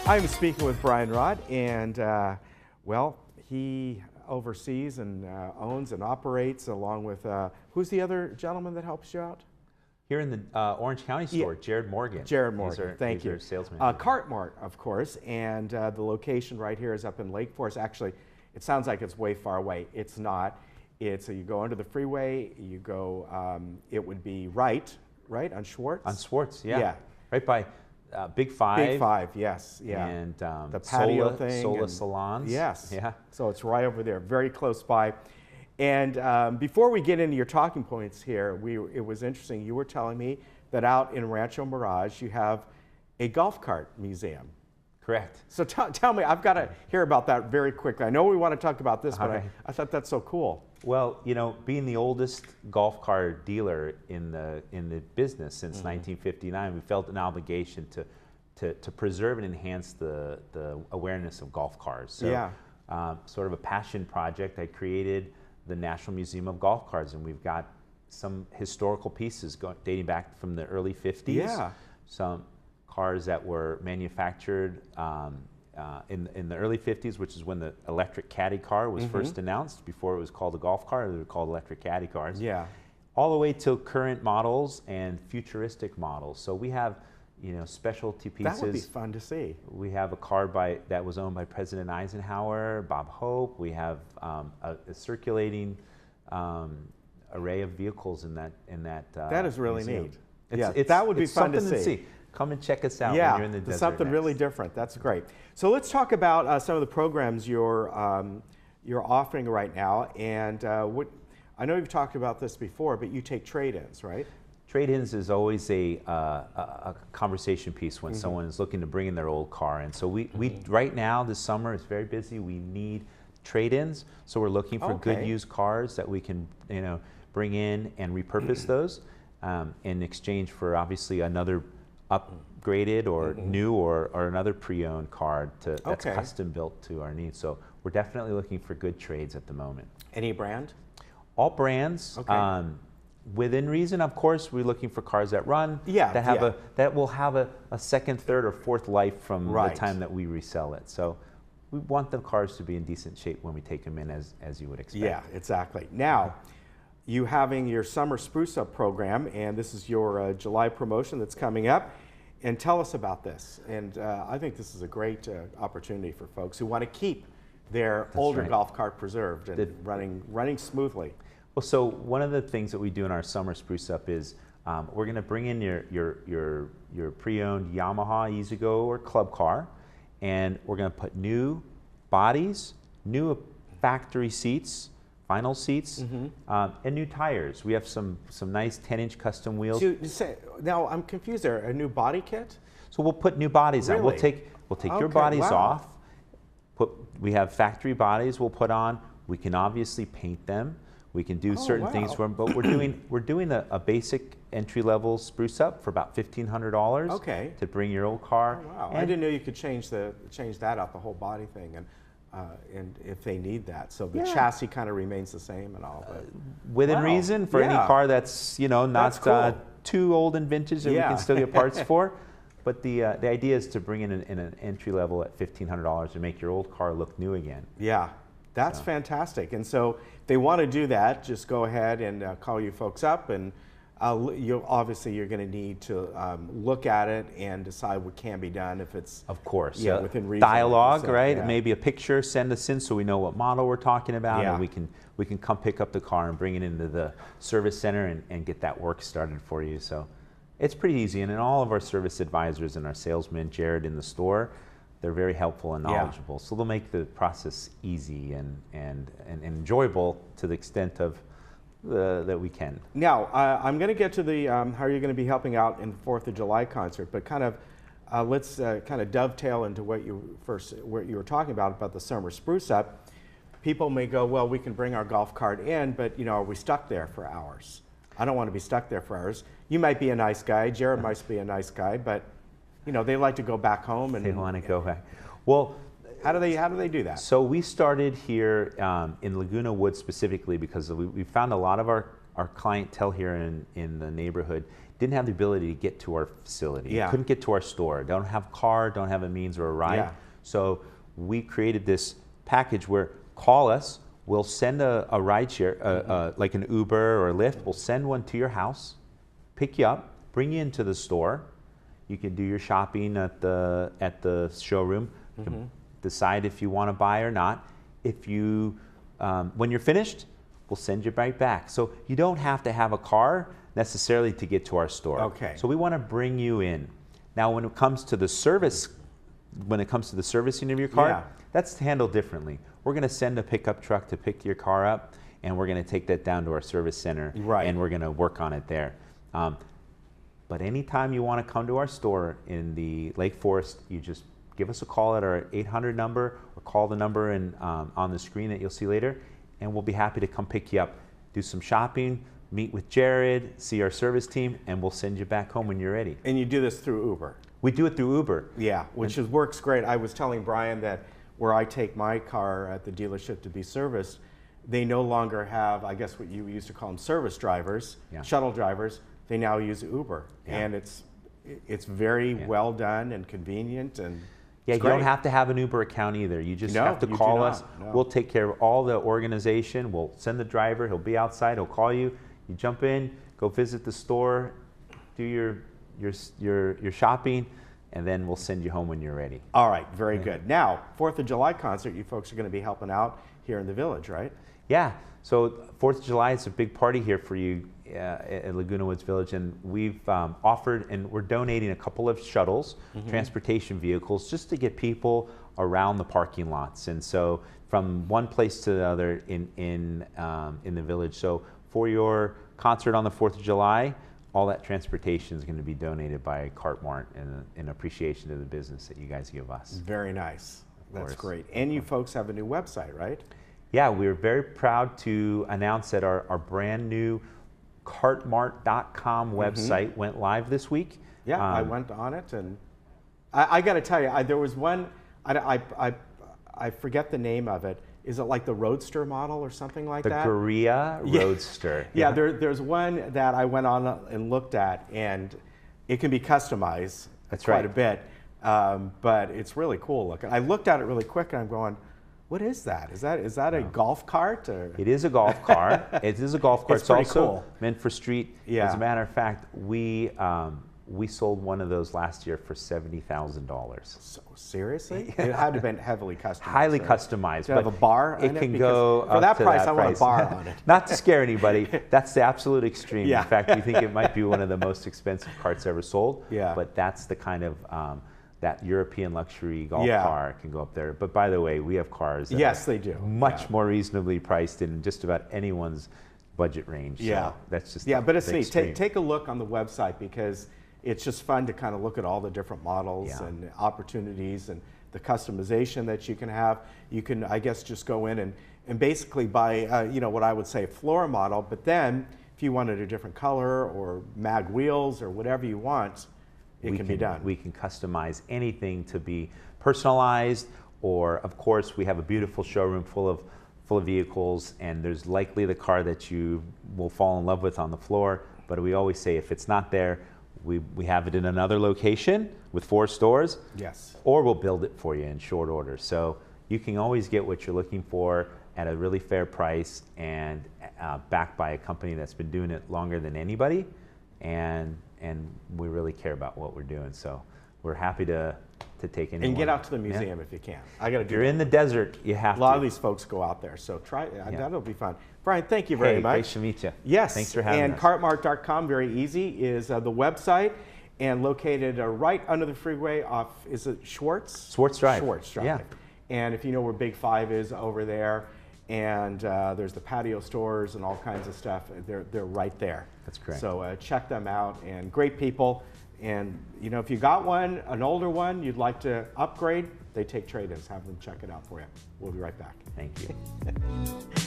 I'm speaking with Brian Rod, and well, he oversees and owns and operates along with, who's the other gentleman that helps you out? Here in the Orange County store, Jared Morgan. Jared Morgan, thank you. Salesman. Mart, of course, and the location right here is up in Lake Forest. Actually, it sounds like it's way far away. It's not. It's you go under the freeway. You go. It would be right on Schwartz. On Schwartz, yeah. Yeah. Right by Big Five. Big Five, yes, yeah. And the patio thing. Sola Salons. Yes. Yeah. So it's right over there, very close by. And before we get into your talking points here, it was interesting. You were telling me that out in Rancho Mirage, you have a golf cart museum. Correct. So tell me, I've got to hear about that very quickly. I know we want to talk about this, but I thought that's so cool. Well, you know, being the oldest golf cart dealer in the business since 1959, we felt an obligation to preserve and enhance the awareness of golf cars. So, yeah. Sort of a passion project, I created the National Museum of Golf Carts, and we've got some historical pieces dating back from the early 50s. Yeah. Some cars that were manufactured in the early 50s, which is when the electric caddy car was first announced. Before it was called a golf car, they were called electric caddy cars. Yeah. All the way to current models and futuristic models. So we have, you know, specialty pieces. That would be fun to see. We have a car that was owned by President Eisenhower, Bob Hope. We have a circulating array of vehicles in that. That is really museum. neat. That would be fun to see. Come and check us out when you're in the desert. Something really different. That's great. So let's talk about some of the programs you're offering right now. And I know you've talked about this before, but you take trade-ins, right? Trade-ins is always a conversation piece when someone is looking to bring in their old car. And so we right now, this summer, it's very busy. We need trade-ins. So we're looking for good used cars that we can, you know, bring in and repurpose those in exchange for obviously another upgraded or new or another pre-owned car that's custom built to our needs. So we're definitely looking for good trades at the moment. Any brand? All brands. Okay. Within reason, of course, we're looking for cars that run, that will have a second, third, or fourth life from the time that we resell it. So we want the cars to be in decent shape when we take them in, as you would expect. Yeah, exactly. Now, you having your summer spruce up program, and this is your July promotion that's coming up. And tell us about this. And I think this is a great opportunity for folks who want to keep their older golf cart preserved and running smoothly. Well, so one of the things that we do in our summer spruce up is we're going to bring in your pre-owned Yamaha E-Z-Go or club car, and we're going to put new bodies, new factory seats, vinyl seats, and new tires. We have some nice 10-inch custom wheels. Now I'm confused there. A new body kit? So we'll put new bodies on. We'll take your bodies off. We have factory bodies we'll put on. We can obviously paint them. We can do certain things for them, but we're doing a basic entry-level spruce up for about $1,500. Okay. To bring your old car. Oh, wow. I didn't know you could change that out, the whole body thing, and if they need that, so the chassis kind of remains the same and all. But within reason for any car that's not too old and vintage that we can still get parts for. But the idea is to bring in an entry level at $1,500 to make your old car look new again. Yeah. That's fantastic. And so if they want to do that, just go ahead and call you folks up, and obviously you're going to need to look at it and decide what can be done if it's within reason. Dialogue, right? Yeah. Maybe a picture, send us in so we know what model we're talking about, and we can come pick up the car and bring it into the service center and get that work started for you. So it's pretty easy, and all of our service advisors and our salesmen, Jared in the store, they're very helpful and knowledgeable. So they'll make the process easy and enjoyable to the extent of that we can. Now, I'm going to get to the how you're going to be helping out in the 4th of July concert, but kind of let's kind of dovetail into what you were talking about the summer spruce up. People may go, well, we can bring our golf cart in, but are we stuck there for hours? I don't want to be stuck there for hours. You might be a nice guy, Jared might be a nice guy, but they like to go back home, and they want to go back. Well, how do they do that? So we started here in Laguna Woods specifically because we found a lot of our our clientele here in the neighborhood didn't have the ability to get to our facility. Yeah. Couldn't get to our store. Don't have a car, don't have a means or a ride. Yeah. So we created this package where call us, we'll send a ride share, like an Uber or a Lyft, we'll send one to your house, pick you up, bring you into the store. You can do your shopping at the showroom, you can decide if you want to buy or not. If you, when you're finished, we'll send you right back. So you don't have to have a car necessarily to get to our store. Okay. So we want to bring you in. Now when it comes to the service, when it comes to the servicing of your car, Yeah. that's handled differently. We're going to send a pickup truck to pick your car up, and we're going to take that down to our service center, Right. and we're going to work on it there. But anytime you want to come to our store in the Lake Forest, you just give us a call at our 800 number or call the number on the screen that you'll see later, and we'll be happy to come pick you up, do some shopping, meet with Jared, see our service team, and we'll send you back home when you're ready. And you do this through Uber? We do it through Uber. Yeah, which works great. I was telling Brian that where I take my car at the dealership to be serviced, they no longer have, I guess what you used to call them, service drivers, Yeah. shuttle drivers. They now use Uber, Yeah. and it's very well done and convenient, and Yeah, it's you don't great. have to have an Uber account either. You just No, have to you do call not, us. no. We'll take care of all the organization. We'll send the driver. He'll be outside. He'll call you. You jump in, go visit the store, do your shopping, and then we'll send you home when you're ready. All right, very good. Now, 4th of July concert, you folks are going to be helping out here in the village, right? Yeah. So 4th of July is a big party here for you at Laguna Woods Village, and we've offered, and we're donating a couple of shuttles, transportation vehicles, just to get people around the parking lots, and so from one place to the other in the village. So for your concert on the 4th of July, all that transportation is going to be donated by Mart in appreciation of the business that you guys give us. Very nice. That's course. great. And you folks have a new website, right? Yeah, we're very proud to announce that our brand new cartmart.com website went live this week. Yeah, I went on it, and I got to tell you, there was one, I forget the name of it. Is it like the Roadster model or something like The that? Korea Roadster. Yeah, there's one that I went on and looked at, and it can be customized That's quite right. a bit, but it's really cool looking. I looked at it really quick, and I'm going, what is that? Is that a golf cart? Or? It is a golf car. It is a golf car. It's pretty also cool. meant for street. Yeah. As a matter of fact, we sold one of those last year for $70,000. So, seriously? It had to have been heavily customized. Highly right? customized. To have a bar on it can Because go for up that to price, that I want price. a bar on it. Not to scare anybody. That's the absolute extreme. Yeah. In fact, we think it might be one of the most expensive carts ever sold. Yeah. But that's the kind of that European luxury golf Yeah. car can go up there. But by the way, we have cars that Yes, are they do. much Yeah. more reasonably priced in just about anyone's budget range. Yeah. So that's just Yeah, but it's the neat. extreme. Take a look on the website, because it's just fun to kind of look at all the different models Yeah. and opportunities and the customization that you can have. You can, I guess, just go in and basically buy, what I would say floor model, but then if you wanted a different color or mag wheels or whatever you want, it can be done. We can customize anything to be personalized, or of course we have a beautiful showroom full of vehicles, and there's likely the car that you will fall in love with on the floor. But we always say if it's not there, we have it in another location with 4 stores. Yes. Or we'll build it for you in short order. So you can always get what you're looking for at a really fair price, and backed by a company that's been doing it longer than anybody, and we really care about what we're doing. So we're happy to take anyone. And get out to the Yeah. museum if you can. I got to If do you're that. in the desert, you have A lot to. of these folks go out there, so try. Yeah. That'll be fun. Brian, thank you very Hey, much. great to meet you. Yes. Thanks for having and us. cartmart.com, very easy, is the website, and located right under the freeway off, is it Schwartz? Schwartz Drive. Schwartz Drive. Yeah. And if you know where Big 5 is over there, and there's the patio stores and all kinds of stuff, they're right there. That's correct. So check them out, and great people. And if you got one, an older one, you'd like to upgrade, they take trade-ins. Have them check it out for you. We'll be right back. Thank you.